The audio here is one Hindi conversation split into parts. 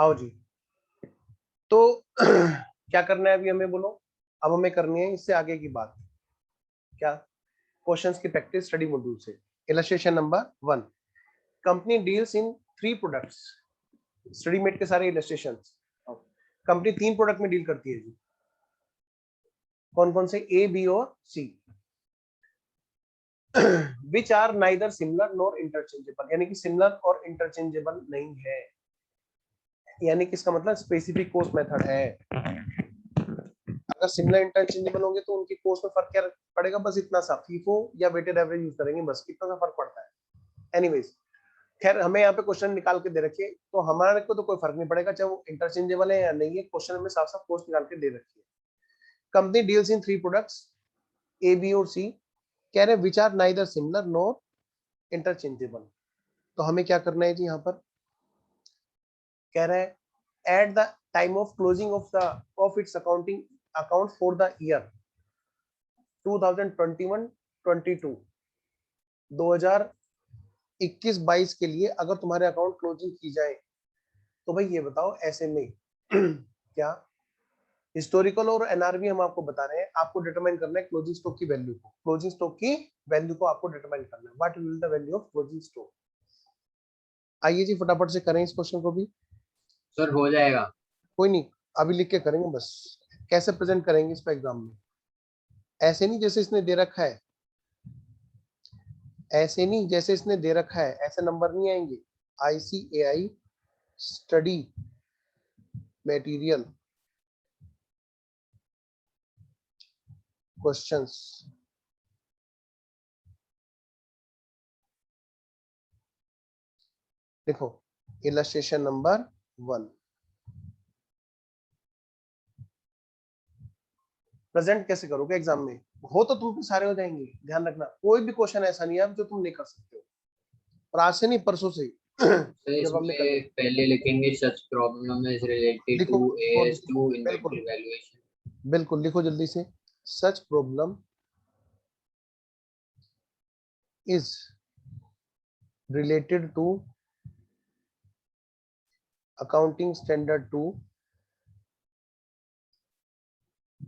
आओ जी, तो क्या करना है अभी हमें बोलो। अब हमें करनी है इससे आगे की बात, क्या, क्वेश्चंस की प्रैक्टिस स्टडी मॉड्यूल से। Illustration number 1, company deals in 3 products. Study mate के सारे इलस्ट्रेशंस, कंपनी 3 प्रोडक्ट में डील करती है जी। कौन कौन से? ए, बी और C. Which are neither similar nor interchangeable, यानी कि सिमिलर और इंटरचेंजेबल नहीं है, यानी कि इसका मतलब स्पेसिफिक कॉस्ट मेथड है। अगर सिमिलर इंटरचेंजेबल होंगे तो उनकी कॉस्ट में फर्क क्या पड़ेगा? बस इतना सा, फीफो या वेटेड एवरेज यूज करेंगे, बस इतना सा फर्क पड़ता है। एनीवेज, खैर हमें यहाँ पे क्वेश्चन निकाल के दे रखिए, तो हमारे को तो कोई फर्क नहीं पड़ेगा चाहे वो इंटरचेंजेबल है या नहीं है, क्वेश्चन में साफ साफ कॉस्ट निकाल के दे रखी है। Company deals in 3 products A, B और सी, कह रहे which are neither similar nor interchangeable. तो हमें क्या करना है जी, यहाँ पर कह रहा है at the time of closing of its accounting account for the year 2021-22, 2021-22 के लिए अगर तुम्हारे अकाउंट क्लोजिंग की जाए तो भाई ये बताओ ऐसे में क्या हिस्टोरिकल और एनआरवी हम आपको बता रहे हैं, आपको डिटरमाइन करना है क्लोजिंग स्टॉक की वैल्यू को, क्लोजिंग स्टॉक की वैल्यू को आपको डिटरमाइन करना है, what will the value of closing stock. आइए जी फटाफट से करें इस क्वेश्चन को भी। सर हो जाएगा। कोई नहीं, अभी लिख के करेंगे बस। कैसे प्रेजेंट करेंगे इसको एग्जाम में? ऐसे नहीं जैसे इसने दे रखा है, ऐसे नहीं जैसे इसने दे रखा है, ऐसे नंबर नहीं आएंगे। ICAI स्टडी मटेरियल क्वेश्चंस, देखो इलस्ट्रेशन नंबर 1, प्रेजेंट कैसे करोगे एग्जाम में? हो तो तुम पे सारे हो जाएंगे, ध्यान रखना कोई भी क्वेश्चन ऐसा नहीं है जो तुम नहीं कर सकते हो, और आज से नहीं परसों से सर जब हमने करना इसमें पहले लिखेंगे सच प्रॉब्लम इज रिलेटेड लिखो, टू और AS2 बिल्कुल इन्वेंटरी वैल्यूएशन। बिल्कुल लिखो जल्दी से। Such problem is related to accounting standard 2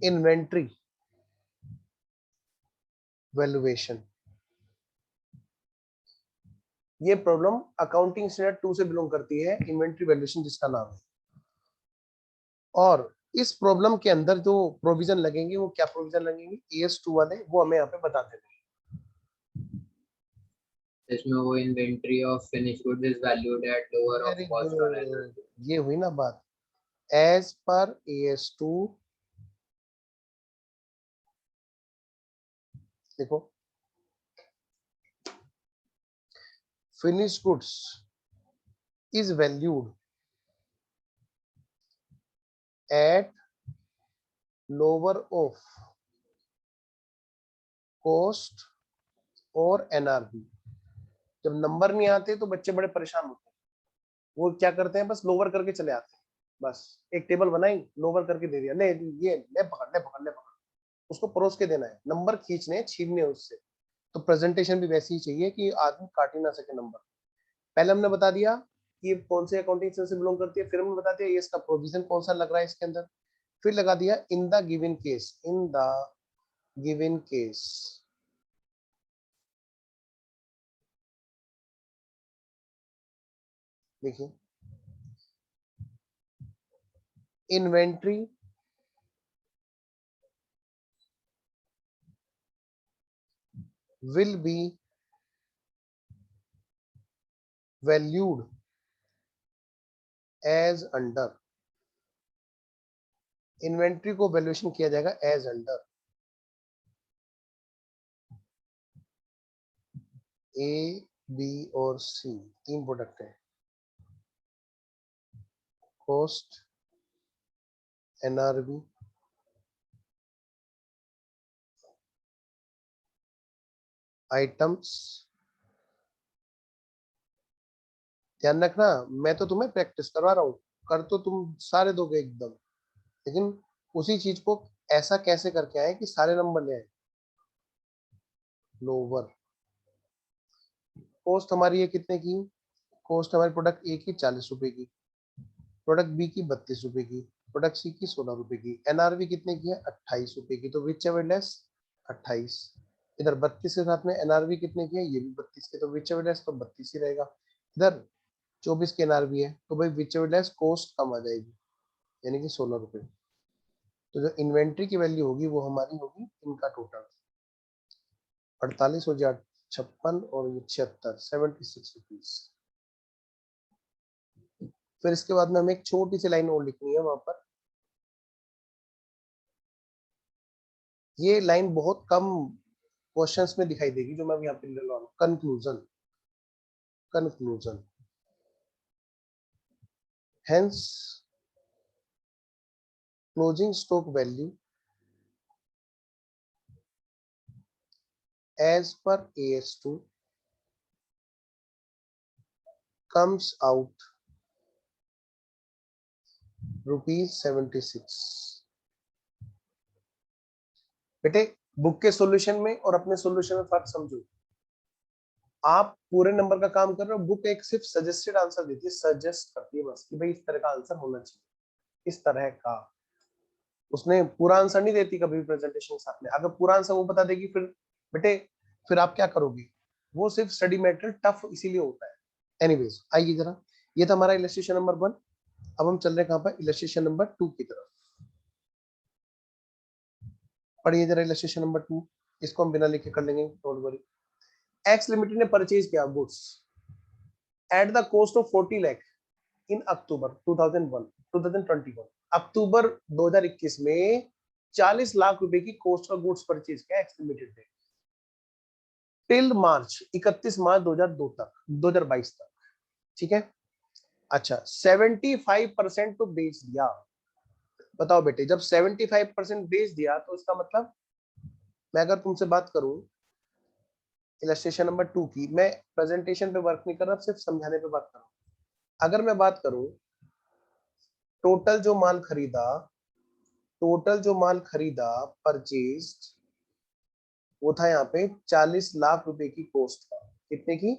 inventory valuation. ये प्रॉब्लम अकाउंटिंग स्टैंडर्ड 2 से बिलोंग करती है, इन्वेंट्री वैल्यूएशन जिसका नाम है। और इस प्रॉब्लम के अंदर जो प्रोविजन लगेंगे वो क्या प्रोविजन लगेंगे, AS2 वाले, वो हमें यहाँ पे बता देते हैं। इसमें वो inventory of finish goods is valued at lower of very cost on good, NRB. ये हुई ना बात। एज पर AS2, देखो finish goods is valued at lower of cost और एनआरबी। जब नंबर नहीं आते तो बच्चे बड़े परेशान होते हैं, वो क्या करते हैं, बस लोअर करके चले आते हैं, बस एक टेबल बनाई, लोअर करके दे दिया, ले ये ले पकड़, ले पकड़, ले पकड़, उसको परोस के देना है, नंबर खींचने छीनने उससे। तो प्रेजेंटेशन भी वैसी ही चाहिए कि आदमी काट ही ना सके नंबर। पहले हमने बता दिया कि ये कौन से अकाउंटिंग से बिलोंग करती है, फिर हमने बता दिया ये इसका प्रोविजन कौन सा लग रहा है इसके अंदर, फिर लगा दिया in the given case, in the given case. देखिए inventory will be valued as under, inventory को वैल्यूएशन किया जाएगा एज अंडर A, B और C, 3 प्रोडक्ट है, कॉस्ट, NRV, आइटम्स। ध्यान रखना, मैं तो तुम्हें प्रैक्टिस करवा रहा हूँ, कर तो तुम सारे दोगे एकदम, लेकिन उसी चीज को ऐसा कैसे करके आए कि सारे नंबर ले आए। लोअर कॉस्ट हमारी है कितने की, कॉस्ट हमारी प्रोडक्ट ए की 40 रुपए की, प्रोडक्ट बी की 32 रुपए की, प्रोडक्ट सी की 16 रुपए की, एनआरवी कितने की है 28 रुपए की, तो विच एवर लेस 28। इधर 32 के साथ में एनआरवी कितने की है, ये भी 32 के, तो विच एवर लेस तो 32 ही रहेगा। इधर 24 के एनआरवी है, तो भाई विच एवर लेस कॉस्ट कम आ जाएगी, यानी कि 16 रुपए। तो जो इन्वेंट्री की वैल्यू होगी वो हमारी होगी इनका टोटल 48,56 और ये 76, 76 रुपीज। फिर इसके बाद में हमें एक छोटी सी लाइन और लिखनी है वहां पर। ये लाइन बहुत कम क्वेश्चंस में दिखाई देगी जो मैं यहाँ पे ले रहा हूँ, conclusion. Conclusion hence closing stock value as per AS2 comes out ₹76। बेटे बुक के सॉल्यूशन में और अपने सॉल्यूशन में फर्क समझो। आप पूरे नंबर का काम कर रहे हो, बुक एक सिर्फ सजेस्टेड आंसर देती है, सजेस्ट करती है बस कि भाई इस तरह का आंसर होना चाहिए, इस तरह का। उसने पूरा आंसर नहीं देती कभी भी प्रेजेंटेशन के साथ में। अगर पूरा आंसर वो बता देगी फिर बेटे फिर आप क्या करोगे? वो सिर्फ स्टडी मटेरियल टफ इसीलिए होता है। एनीवेज आइए जरा, ये था हमारा इलस्ट्रेशन नंबर 1। अब हम चल रहे हैं कहां पर, इलस्ट्रेशन नंबर 2 की तरफ। पढ़िए जरा इलस्ट्रेशन नंबर 2, इसको हम बिना लिखे कर लेंगे, डोंट वरी। एक्स लिमिटेड ने परचेज किया goods at the cost of 40 lakh in October 2021। October 2021 में 40 लाख रुपए की कॉस्ट का गुड्स परचेज किया एक्स लिमिटेड ने, टिल मार्च 31 मार्च 2022 तक। ठीक है, अच्छा 75% तो बेच दिया। बताओ बेटे, जब 75% बेच दिया तो इसका मतलब, मैं अगर तुमसे बात करूं इलस्ट्रेशन नंबर 2 की, मैं प्रेजेंटेशन पे वर्क नहीं कर रहा, सिर्फ समझाने पे बात कर रहा हूं। अगर मैं बात करूं टोटल जो माल खरीदा, टोटल जो माल खरीदा परचेज, वो था यहाँ पे 40 लाख रुपए की कॉस्ट का। कितने की?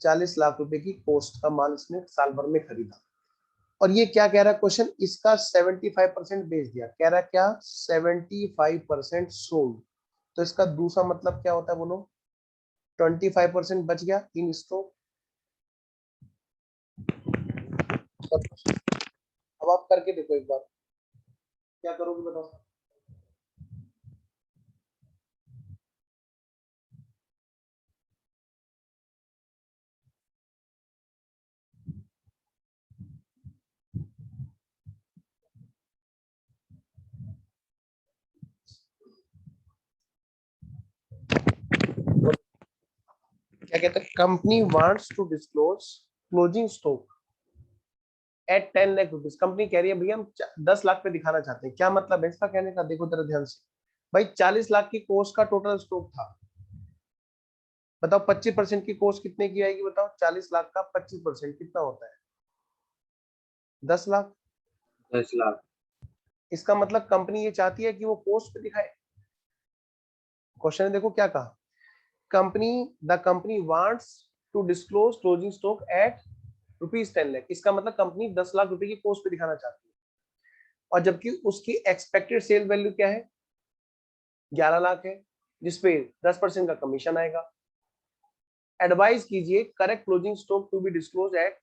40 लाख रुपए की कॉस्ट का माल इसने साल भर में खरीदा। और ये क्या कह रहा है क्वेश्चन, इसका 75% बेच दिया। कह रहा है क्या? 75% सोल्ड। तो इसका दूसरा मतलब क्या होता है बोलो? 25% बच गया इन स्टॉक। अब आप करके देखो एक बार, क्या करोगे बताओ। क्या कहते हैं, company wants to disclose closing stock at 10 lakh rupees. Company कह रही है भैया हम 10 लाख पे दिखाना चाहते हैं। क्या मतलब है इसका कहने का? देखो जरा ध्यान से भाई, 40 लाख की कोस्ट का टोटल स्टॉक था। बताओ 25% की कोस्ट कितने की आएगी? बताओ 40 लाख का 25% कितना होता है? 10 लाख। 10 लाख। इसका मतलब कंपनी ये चाहती है कि वो कोस्ट पे दिखाए। क्वेश्चन देखो क्या कहा, company the company wants to disclose closing stock at ₹10 lakh. इसका मतलब कंपनी 10 लाख रुपए की कोस्ट पे दिखाना चाहती है, और जबकि उसकी एक्सपेक्टेड सेल वैल्यू क्या है? 11 लाख है, जिसपे 10% का कमीशन आएगा। एडवाइस कीजिए correct closing stock to be disclose at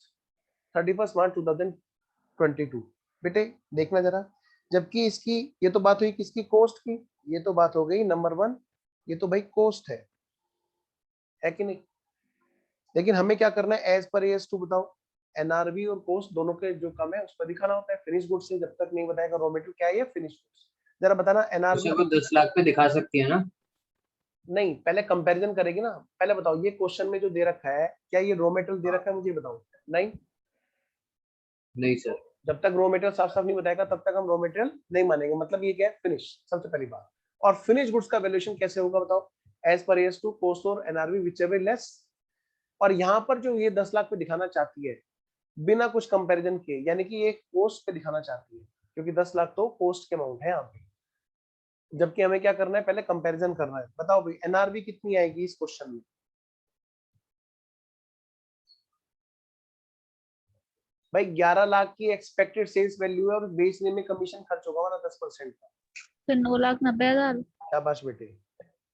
31 March 2022। बेटे देखना जरा, जबकि इसकी ये तो बात हुई किसकी? कोस्ट की। ये तो बात हो गई नंबर 1, ये तो भाई कोस्ट है कि नहीं? लेकिन हमें क्या करना है, एज पर एस टू बताओ, एनआरबी और कोस्ट दोनों के जो कम है उस पर दिखाना होता है। फिनिश गुड्स से जब तक नहीं बताएगा रॉ मटेरियल क्या है, ये फिनिश गुड्स। जरा बताना एनआरबी उसे वो 10 लाख पे दिखा सकती है ना? नहीं, पहले कंपैरिजन करेगी ना। पहले बताओ ये क्वेश्चन में जो दे रखा है, क्या ये रॉ मटेरियल दे रखा है? मुझे बताओ। नहीं, नहीं सर। जब तक रॉ मटेरियल साफ साफ नहीं बताएगा तब तक हम रॉ मटेरियल नहीं मानेंगे। मतलब ये क्या है? फिनिश, सबसे पहली बात। और फिनिश गुड्स का वैल्यूएशन कैसे होगा बताओ? As per AS two cost और एनआरबी विचएवर लेस। और यहाँ पर जो ये 10 लाख पे दिखाना चाहती है बिना कुछ कंपैरिजन के, यानी कि ये कोस्ट पे दिखाना चाहती है, क्योंकि 10 लाख तो कोस्ट के अमाउंट है यहाँ पे। जबकि हमें क्या करना है, पहले कंपैरिजन करना है। बताओ भाई एनआरबी कितनी आएगी इस क्वेश्चन में? भाई 11 लाख की एक्सपेक्टेड सेल्स वैल्यू है और बेचने में कमीशन खर्च होगा हमारा 10% का। फिर 9,90,000। शाबाश बेटे,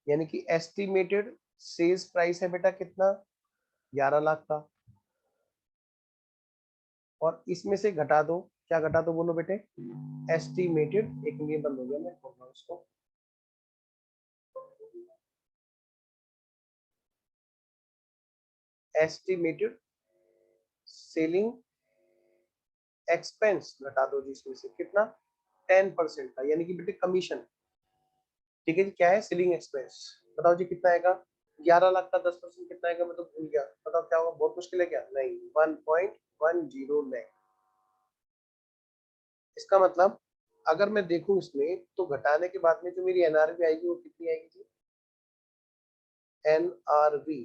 यानी कि एस्टिमेटेड सेल्स प्राइस है बेटा कितना, 11 लाख का, और इसमें से घटा दो, क्या घटा दो बोलो बेटे, एस्टिमेटेड, एक ये बंद हो गया, मैं खोल रहा हूं इसको, एस्टिमेटेड सेलिंग एक्सपेंस घटा दो जी, इसमें से कितना, 10% का, यानी कि बेटे कमीशन। ठीक है जी, क्या है, सेलिंग एक्सपेंस, बताओ जी कितना आएगा, 11 लाख का 10% कितना आएगा, मैं तो भूल गया, बताओ क्या होगा, बहुत मुश्किल है क्या, नहीं, 1.10 लाख। इसका मतलब अगर मैं देखूं इसमें, तो घटाने के बाद में जो मेरी एनआरवी आएगी वो कितनी आएगी जी, एनआरवी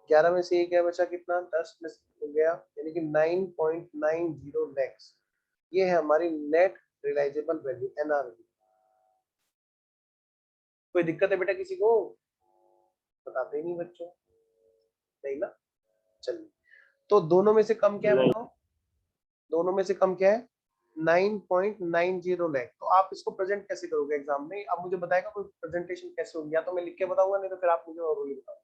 11 में से एक है बचा कितना, 10 में से हो गया, यानी कि 9.90 लाख, ये है हमारी नेट रियलाइजेबल वैल्यू, एनआरवी। कोई दिक्कत है बेटा किसी को, बताते ही नहीं बच्चों, नहीं ना, चलिए, तो दोनों में से कम क्या है बताओ, दोनों में से कम क्या है, 9.90 लाख। तो आप इसको प्रेजेंट कैसे करोगे एग्जाम में, अब मुझे बताएगा कोई प्रेजेंटेशन कैसे होगी, या तो मैं लिख के बताऊंगा, नहीं तो फिर आप मुझे और बताओ।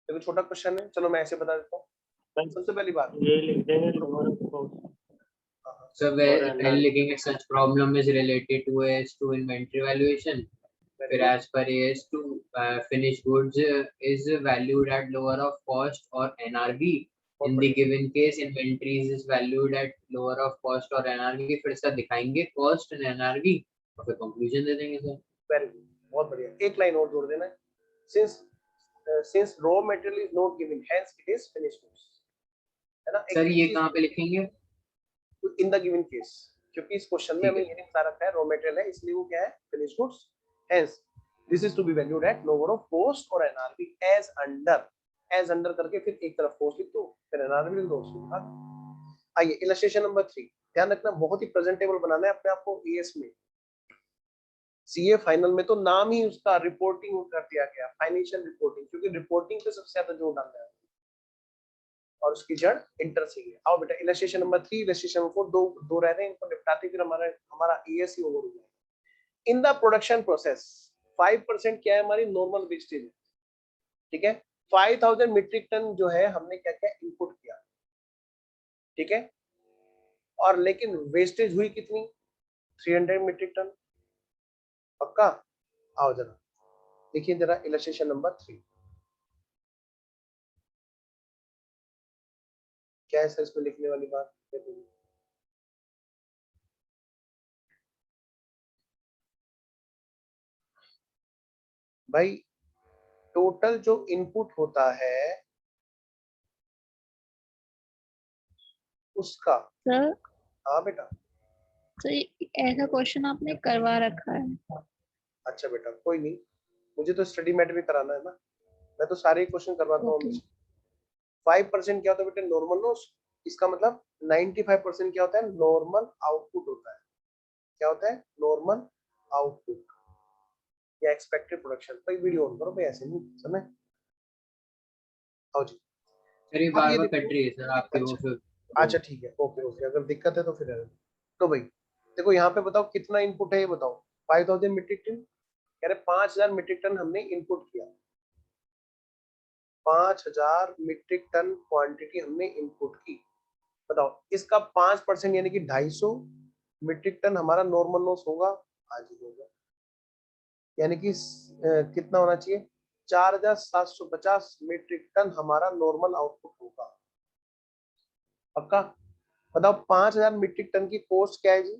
देखो छोटा क्वेश्चन है, चलो मैं ऐसे बता देता हूँ। सबसे पहली बात, ये लिख देंगे lower of cost. So while looking at such problem is related to AS2 inventory valuation, whereas per AS2 finished goods is valued at lower of cost or NRV. In the given case, inventories is valued at lower of cost or NRV. फिर सर दिखाएंगे cost and NRV और फिर conclusion दे देंगे सर। वेरी गुड, बहुत बढ़िया, एक लाइन और जोड़ देना, since raw material is not given, hence it is finished goods, है ना। सर ये कहाँ पे लिखेंगे? इन द गिवन केस, क्योंकि इस क्वेश्चन में हमें ये नहीं बता रखा है रॉ मटेरियल है, इसलिए वो क्या है, finish goods, hence this is to be valued at lower of cost और एनआरवी एज अंडर करके फिर एक तरफ कॉस्ट लिख दो, फिर एनआरवी लिख दो, उसके बाद आइए इलस्ट्रेशन नंबर 3, ध्यान रखना बहुत ही प्रेजेंटेबल बनाना है अपने आप को एएस में। सीए फाइनल में तो नाम ही उसका रिपोर्टिंग कर दिया गया, फाइनेंशियल रिपोर्टिंग, क्योंकि रिपोर्टिंग पे सबसे ज्यादा जोर डालना है और उसकी जड़ इंटर से है। आओ बेटा इलस्ट्रेशन नंबर 3, इलस्ट्रेशन नंबर 4, दो रह रहे हैं, इनको निपटाते फिर हमारा ईएससी ओवर हो जाएगा। इन द प्रोडक्शन प्रोसेस 5% क्या है, हमारी नॉर्मल वेस्टेज है, ठीक है। 5000 मीट्रिक टन जो है हमने क्या क्या इनपुट किया, ठीक है, और लेकिन वेस्टेज हुई कितनी, 300 मीट्रिक टन, पक्का। आओ जरा देखिए जरा इलस्ट्रेशन नंबर 3 क्या है सर, इसमें लिखने वाली बात भाई, टोटल जो इनपुट होता है उसका, सर हाँ बेटा, तो ऐसा क्वेश्चन आपने करवा रखा है। अच्छा बेटा कोई नहीं, मुझे तो स्टडी मैटर भी कराना है ना, मैं तो सारे क्वेश्चन करवाता हूँ ओके। 5% क्या होता है बेटे, नॉर्मल लॉस, इसका मतलब 95% क्या होता है, नॉर्मल आउटपुट होता है, क्या होता है, नॉर्मल आउटपुट या एक्सपेक्टेड प्रोडक्शन। भाई वीडियो ऑन करो भाई, ऐसे नहीं समय, आओ जी। सर ये अब बार ये बार देखो, कट रही है सर आपकी वो फिर। अच्छा ठीक है, ओके ओके, अगर दिक्कत है तो फिर तो भाई देखो यहाँ पे बताओ कितना इनपुट है, ये बताओ 5000 मीट्रिक टन, कह रहे 5000 मीट्रिक टन हमने इनपुट किया, 5000 मीट्रिक टन क्वांटिटी हमने इनपुट की, बताओ इसका 5% यानी कि 250 मीट्रिक टन हमारा नॉर्मल लॉस होगा, आज ही होगा, यानी कि कितना होना चाहिए, 4750 मीट्रिक टन हमारा नॉर्मल आउटपुट होगा, पक्का। बताओ 5000 मीट्रिक टन की कॉस्ट क्या है जी,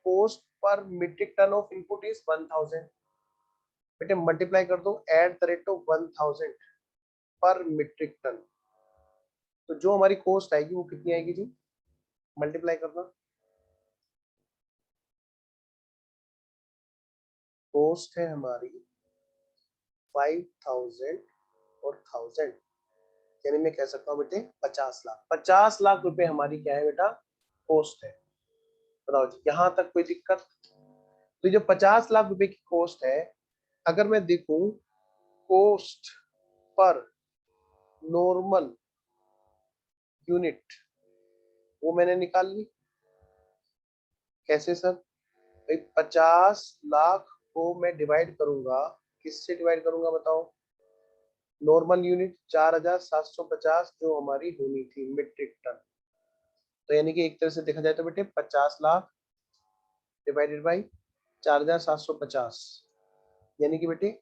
cost per metric tonne of input is 1000, बेटे मल्टीप्लाई कर दो एट द रेट ऑफ 1000 पर मीट्रिक टन, तो जो हमारी कॉस्ट आएगी वो कितनी आएगी जी, मल्टीप्लाई करना, कॉस्ट है हमारी 5000 और 1000, यानी मैं कह सकता हूँ बेटे 50 लाख रुपए हमारी क्या है बेटा, कॉस्ट है। बताओ जी यहाँ तक कोई दिक्कत, तो जो 50 लाख रुपए की कॉस्ट है, अगर मैं देखूं कॉस्ट पर नॉर्मल यूनिट वो मैंने निकाल ली। कैसे सर? 50 लाख को मैं डिवाइड करूंगा, किससे डिवाइड करूंगा बताओ? नॉर्मल यूनिट 4750 जो हमारी होनी थी मीट्रिक टन। तो यानी कि एक तरह से देखा जाए तो बेटे 50 लाख डिवाइडेड बाई 4750 यानी कि बेटे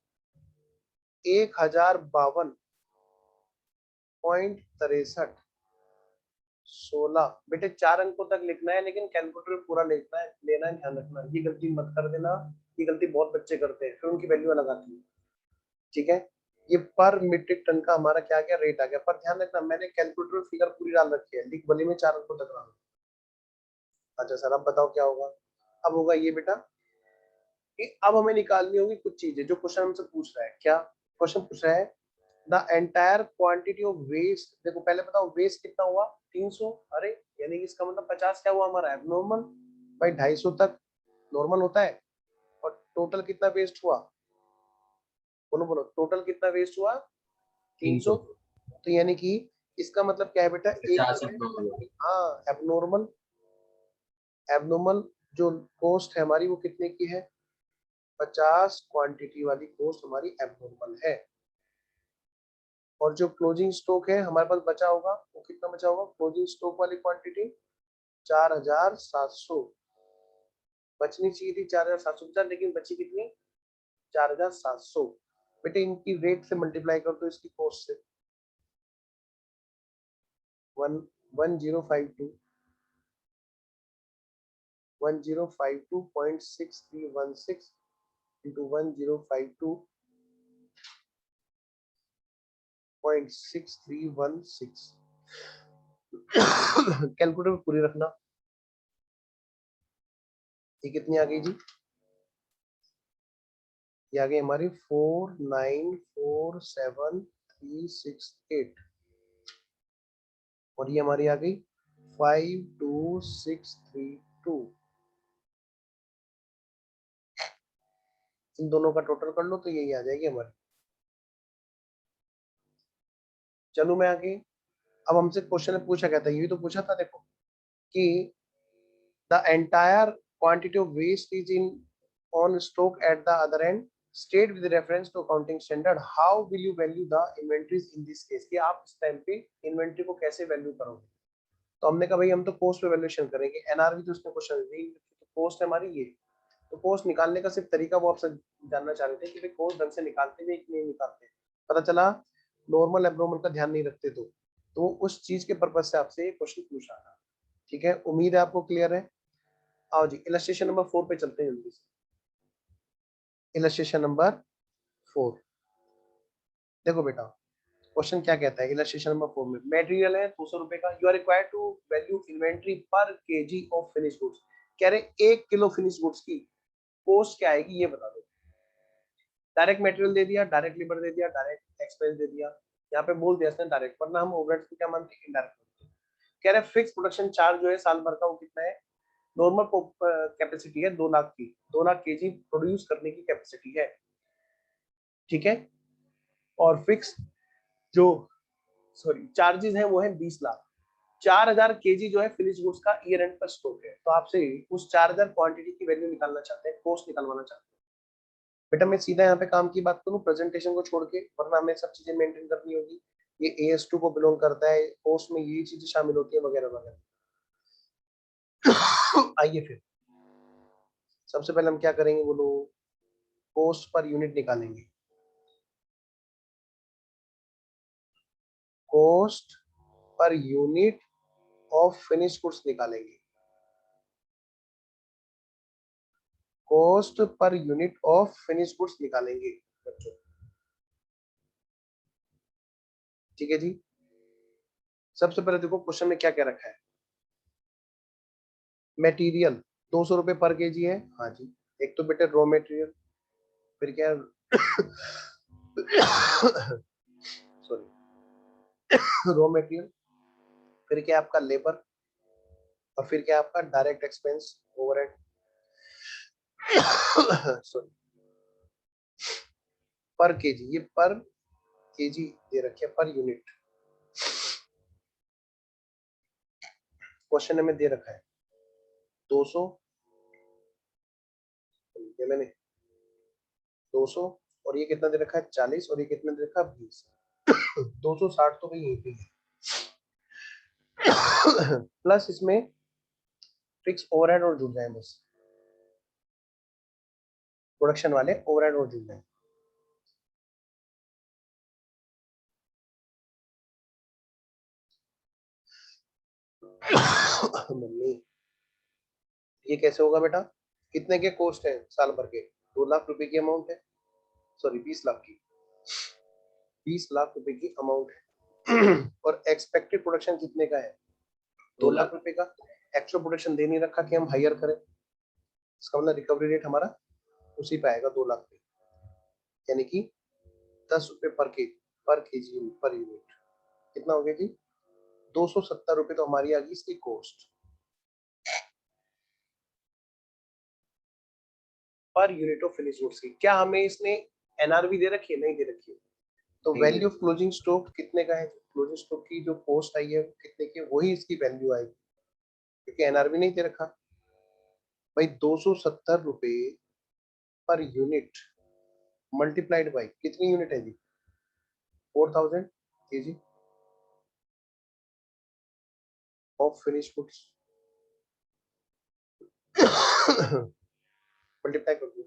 1052.63 16 बेटे 4 अंकों तक लिखना है, लेकिन कैलकुलेटर में पूरा लिखना है, लेना है, ध्यान रखना। ये गलती मत कर देना, ये गलती बहुत बच्चे करते हैं, फिर उनकी वैल्यू अलग आती है। ठीक है, ये पर मीट्रिक टन का हमारा क्या गया, रेट आ गया। पर ध्यान रखना मैंने कैलकुलेटर में फिगर पूरी डाल रखी है, लिख भले में 4 अंकों तक रहा। अच्छा सर अब बताओ क्या होगा? अब होगा ये बेटा कि अब हमें निकालनी होगी कुछ चीजें जो क्वेश्चन हमसे पूछ रहा है। क्या क्वेश्चन पूछ रहा है? The entire quantity of waste. देखो पहले बताओ वेस्ट कितना हुआ? 300। अरे यानी कि इसका मतलब 50 क्या हुआ हमारा? एबनॉर्मल। भाई 250 तक नॉर्मल होता है। और टोटल कितना वेस्ट हुआ? बोलो बोलो, टोटल कितना वेस्ट हुआ? 300। तो यानी कि इसका मतलब क्या है बेटा? एक 50 जो है, abnormal। हाँ एबनॉर्मल, एबनॉर्मल जो कोस्ट है हमारी वो कितने की है? 50 क्वांटिटी वाली कोस्ट हमारी एबनॉर्मल है। और जो क्लोजिंग स्टॉक है हमारे पास बचा होगा वो कितना बचा होगा? क्लोजिंग स्टॉक वाली क्वांटिटी 4700 बचनी चाहिए थी, 4750, लेकिन बची कितनी? 4700। बेटे इनकी रेट से मल्टीप्लाई कर दो इसकी कॉस्ट से। 1052 1052.6316 into 1052.6316 कैलकुलेटर पूरी रखना। ये कितनी आ गई जी? ये आ गई हमारी 4947368 और ये हमारी आ गई 52632। इन दोनों का टोटल कर लो तो यही आ जाएगी हमारी। चलो मैं आगे। अब हमसे क्वेश्चन में पूछा गया था, ये भी तो पूछा था देखो कि the entire quantity of waste is in on stock at the other end state with reference to accounting standard, how will you value the inventories in this case. कि आप इस टाइम पे इन्वेंटरी को कैसे वैल्यू करोगे? तो हमने कहा भाई हम तो कोस्ट पे वैल्यूएशन करेंगे। एनआरवी तो उसने क्वेश्चन दी, तो कोस्ट है हमारी ये। तो कोस्ट निकालने का सिर्फ तरीका वो आपसे जानना चाह रहे थे कि भाई कोस्ट ढंग से निकालते भी कि नहीं निकालते। पता चला नॉर्मल एब्नॉर्मल का ध्यान नहीं रखते। तो उस चीज के पर्पज से आपसे ये क्वेश्चन पूछा था। ठीक है, उम्मीद है आपको क्लियर है। आओ जी इलस्ट्रेशन नंबर 4 पे चलते हैं जल्दी से। इलस्ट्रेशन नंबर 4 देखो बेटा क्वेश्चन क्या कहता है इलस्ट्रेशन नंबर 4 में। मटेरियल है 200 रुपए का। You are required to value inventory per KG of finish goods. कह रहे 1 किलो फिनिश गुड्स की कॉस्ट क्या आएगी ये बता दो। डायरेक्ट मटेरियल दे दिया, डायरेक्ट लेबर दे दिया, डायरेक्ट एक्सपेंस दे दिया। यहाँ पे बोल दिया इसने डायरेक्ट, वरना हम ओवरहेड्स को क्या मानते हैं? इनडायरेक्ट। कह रहे फिक्स प्रोडक्शन चार्ज जो है साल भर का वो कितना है? नॉर्मल कैपेसिटी है 2 लाख की, 2 लाख केजी प्रोड्यूस करने की कैपेसिटी है। ठीक है, और फिक्स जो सॉरी चार्जेस है वो है 20 लाख। 4000 केजी जो है फिनिश गुड्स का ईयर एंड पर स्टॉक है। तो आपसे उस 4000 क्वांटिटी की वैल्यू निकालना चाहते हैं, कॉस्ट निकालवाना चाहते हैं। बेटा मैं सीधा यहाँ पे काम की बात करूँ प्रेजेंटेशन को छोड़ के, वरना हमें सब चीजें मेंटेन करनी होगी। ये AS2 को बिलोंग करता है, कॉस्ट में ये चीजें शामिल होती है वगैरह वगैरह। आइए फिर सबसे पहले हम क्या करेंगे बोलो? कॉस्ट पर यूनिट निकालेंगे। Cost per unit of finish goods निकालेंगे। Cost per unit of finish goods निकालेंगे बच्चों। ठीक है जी, सबसे पहले देखो क्वेश्चन में क्या क्या रखा है। मटेरियल 200 रुपए पर केजी है। हाँ जी, एक तो बेटे रॉ मटेरियल, फिर क्या सॉरी रॉ मटेरियल, फिर क्या आपका लेबर, और फिर क्या आपका डायरेक्ट एक्सपेंस ओवरहेड। सॉरी पर केजी, ये पर केजी दे रखे पर यूनिट। क्वेश्चन में दे रखा है 200, ये मैंने 200 और ये कितना दे रखा है 40 और ये कितना दे रखा है 20। 260 तो भाई यहीं पे है प्लस इसमें फिक्स ओवरहेड और जुड़ जाए, बस प्रोडक्शन वाले ओवरहेड और जुड़ जाए। मम्मी ये कैसे होगा बेटा? कितने के कॉस्ट है साल भर के? 2 लाख रुपए की अमाउंट है, सॉरी 20 लाख की, 20 लाख रुपए की अमाउंट है और एक्सपेक्टेड प्रोडक्शन कितने का है? 2 लाख रुपए का। एक्चुअल प्रोडक्शन दे नहीं रखा कि हम हायर करें, इसका मतलब रिकवरी रेट हमारा उसी पे आएगा 2 लाख पे, यानी कि 10 रुपए पर केजी पर यूनिट। कितना हो गया जी? 270 रुपए तो हमारी आ गई इसकी cost per unit of finish goods की। क्या हमें इसने एनआरवी दे रखी है? नहीं दे रखी है। तो वैल्यू ऑफ क्लोजिंग स्टॉक कितने का है? क्लोजिंग स्टॉक की जो कॉस्ट आई है कितने की, वही इसकी वैल्यू आएगी, क्योंकि एनआरवी नहीं दे रखा भाई। 270 रुपए पर यूनिट मल्टीप्लाइड बाई कितनी यूनिट है जी? 4000 KG of finish goods multiply कर दो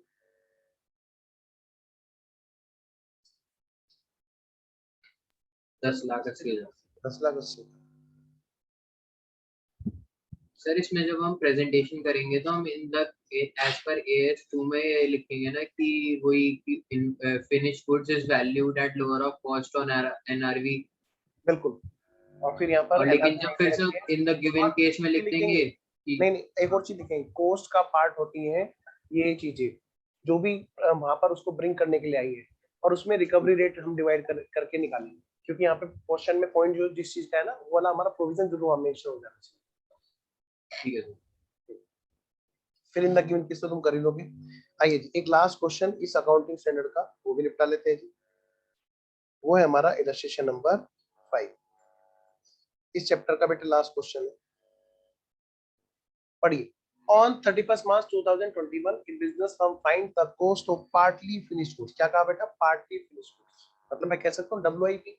10,80,000। 10,80,000। सर इसमें जब हम प्रेजेंटेशन करेंगे तो हम in the as per AS2 में ये लिखेंगे ना कि वही finish goods is valued at lower of cost on NRV। बिल्कुल। और फिर यहाँ पर और लेकिन जब फिर से इन द गिवन केस में लिख देंगे कि नहीं, एक और चीज लिखेंगे, कॉस्ट का पार्ट होती है ये चीजें जो भी वहां पर उसको ब्रिंग करने के लिए आई है, और उसमें रिकवरी रेट हम डिवाइड करके निकालेंगे, क्योंकि यहाँ पे क्वेश्चन में पॉइंट जो जिस चीज का है ना वो वाला हमारा प्रोविजन जरूर हमेशा हो जाना चाहिए। ठीक है। फिर इन द गिवन केस तो तुम कर ही लोगे। आइए जी एक लास्ट क्वेश्चन इस अकाउंटिंग स्टैंडर्ड का, वो भी निपटा लेते हैं जी। वो है हमारा इलस्ट्रेशन नंबर 5 इस चैप्टर का बेटा लास्ट क्वेश्चन है। पढ़िए। On 31st March 2021, in business firm find the cost of partly finished goods। क्या कहा बेटा? partly finished goods, मतलब मैं कह सकता हूँ WIP।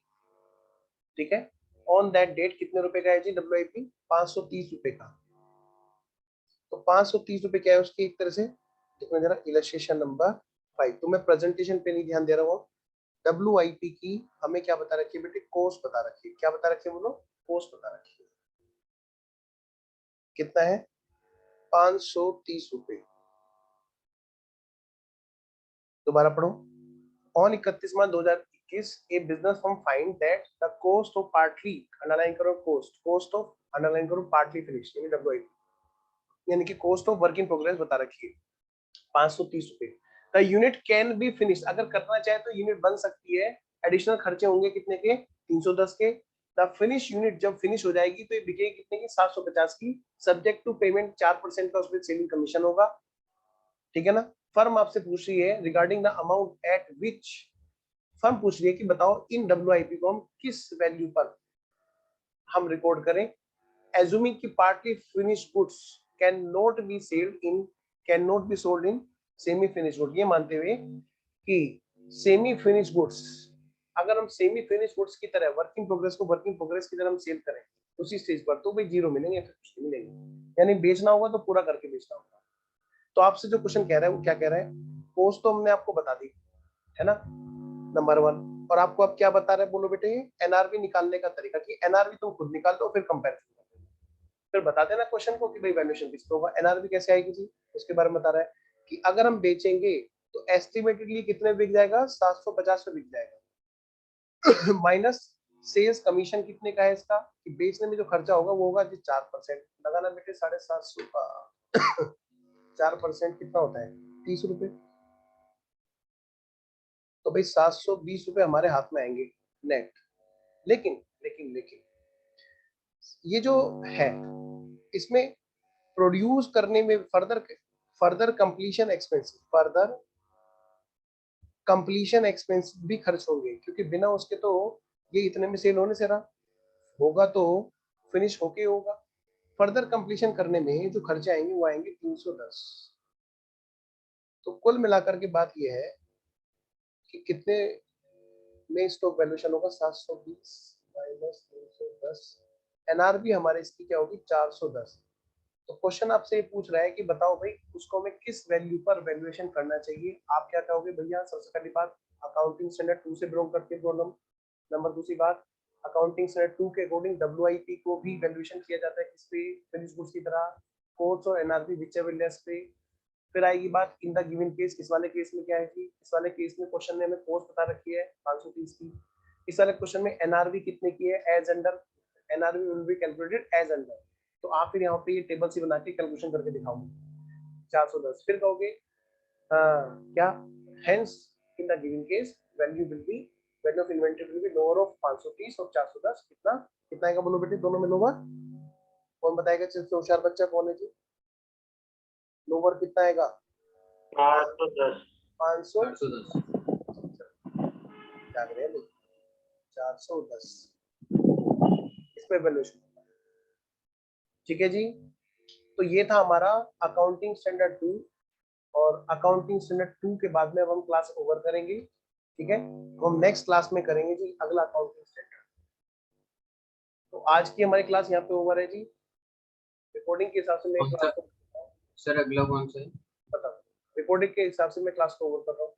ठीक है। On that date कितने रुपए का है जी WIP? 530 रुपए का। तो 530 रुपए क्या है उसकी एक तरह से देखना जरा, इलस्ट्रेशन नंबर 5। तो मैं प्रेजेंटेशन पे नहीं ध्यान दे रहा हूँ। WIP की हमें क्या बता रखी है बेटे? कॉस्ट बता रखी है। क्या बता रखी है बोलो? कॉस्ट बता रखी है। कितना है? 530 रुपए। दोबारा पढ़ो। On 31 March 2021 A business firm find that the cost of partly, underline करो कॉस्ट ऑफ, अंडरलाइन करो पार्टली फिनिश यानी WIP, यानी कि cost of work in progress बता रखी है 530 रुपए। The unit can be finish, अगर करना चाहे तो यूनिट बन सकती है। एडिशनल खर्चे होंगे कितने के? 310 के। द फिनिश यूनिट जब फिनिश हो जाएगी तो ये बिकेगी कितने की? 750 की। सब्जेक्ट टू पेमेंट 4% का उसमें सेलिंग कमीशन होगा। ठीक है ना। फर्म आपसे पूछ रही है regarding the amount at which, firm पूछ रही है कि बताओ इन WIP को हम किस वैल्यू पर हम रिकॉर्ड करें। एज्यूमिंग कि partly finish goods can not be sold in semi finish good, ये मानते हुए कि सेमी फिनिश गुड्स, अगर हम सेमी फिनिश गुड्स की तरह वर्क इन प्रोग्रेस को वर्क इन प्रोग्रेस की तरह हम सेल करें उसी स्टेज पर, तो भाई जीरो मिलेंगे, फिर कुछ नहीं मिलेंगे। यानी बेचना होगा तो पूरा करके बेचना होगा। तो आपसे जो क्वेश्चन कह रहा है वो क्या कह रहा है? कॉस्ट तो हमने आपको बता दी है ना, नंबर 1। और आपको अब क्या बता रहे हैं बोलो बेटे? एनआरवी निकालने का तरीका, कि एनआरवी तुम खुद निकाल दो फिर कंपैरिजन कर दो, फिर बता देना क्वेश्चन को कि भाई वैल्यूएशन किस पे होगा। एनआरवी कैसे आएगी जी उसके बारे में बता रहा है कि अगर हम बेचेंगे तो एस्टिमेटेडली कितने बिक जाएगा? 750 पे बिक जाएगा माइनस सेल्स कमीशन कितने का है इसका, कि बेचने में जो खर्चा होगा वो होगा जी 4%। लगाना बेटे 750 का 4% कितना होता है? 30 रुपए। तो भाई 720 रुपए हमारे हाथ में आएंगे नेट। लेकिन लेकिन लेकिन ये जो है इसमें प्रोड्यूस करने में फर्दर कंप्लीशन एक्सपेंस भी खर्च होंगे, क्योंकि बिना उसके तो ये इतने में सेल होने से रहा होगा, तो फिनिश होके होगा। फर्दर कंप्लीशन करने में जो खर्चे आएंगे वो आएंगे 310। तो कुल मिलाकर के बात ये है कि कितने में स्टॉक वैल्यूएशन होगा 720 माइनस 310, एनआरबी हमारे इसकी क्या होगी 410। तो क्वेश्चन आपसे ये पूछ रहा है कि बताओ भाई उसको हमें किस वैल्यू पर वैल्यूएशन करना चाहिए। आप क्या कहोगे भैया, सबसे पहली बात अकाउंटिंग स्टैंडर्ड 2 से बिलोंग करती है प्रॉब्लम। नंबर दूसरी बात अकाउंटिंग स्टैंडर्ड 2 के अकॉर्डिंग डब्ल्यूआईपी को भी वैल्यूएशन किया जाता है किस पे, फिनिश गुड्स की तरह, कोर्स और एनआरबी व्हिचएवर लेस पे। फिर आएगी बात इन द गिवन केस, इस वाले केस में क्या है कि इस वाले केस में क्वेश्चन ने हमें कोर्स बता रखी है 530 की। इस वाले क्वेश्चन में एनआरबी कितने की है, as under, NRV will be calculated as under. तो आप फिर यहाँ पे ये टेबल सी बना के कैलकुलेशन करके दिखाओगे 410। फिर कहोगे क्या, hence in the given case value will be, value of inventory will be lower of 530 और 410। कितना कितना आएगा बोलो बेटे, दोनों में लोअर कौन बताएगा, सबसे होशियार बच्चा कौन है जी, लोअर कितना आएगा 810 500 410 क्या करें 410 इस पे वैल्यूएशन। ठीक है जी, तो ये था हमारा अकाउंटिंग स्टैंडर्ड 2। और अकाउंटिंग स्टैंडर्ड 2 के बाद में अब हम क्लास ओवर करेंगे। ठीक है, तो हम नेक्स्ट क्लास में करेंगे जी अगला अकाउंटिंग स्टैंडर्ड। तो आज की हमारी क्लास यहाँ पे ओवर है जी। रिकॉर्डिंग के हिसाब से मैं कौन सा क्लास को सर, अगला कौन सा है? बताऊँ, रिकॉर्डिंग के हिसाब से मैं क्लास को ओवर कर रहा हूँ।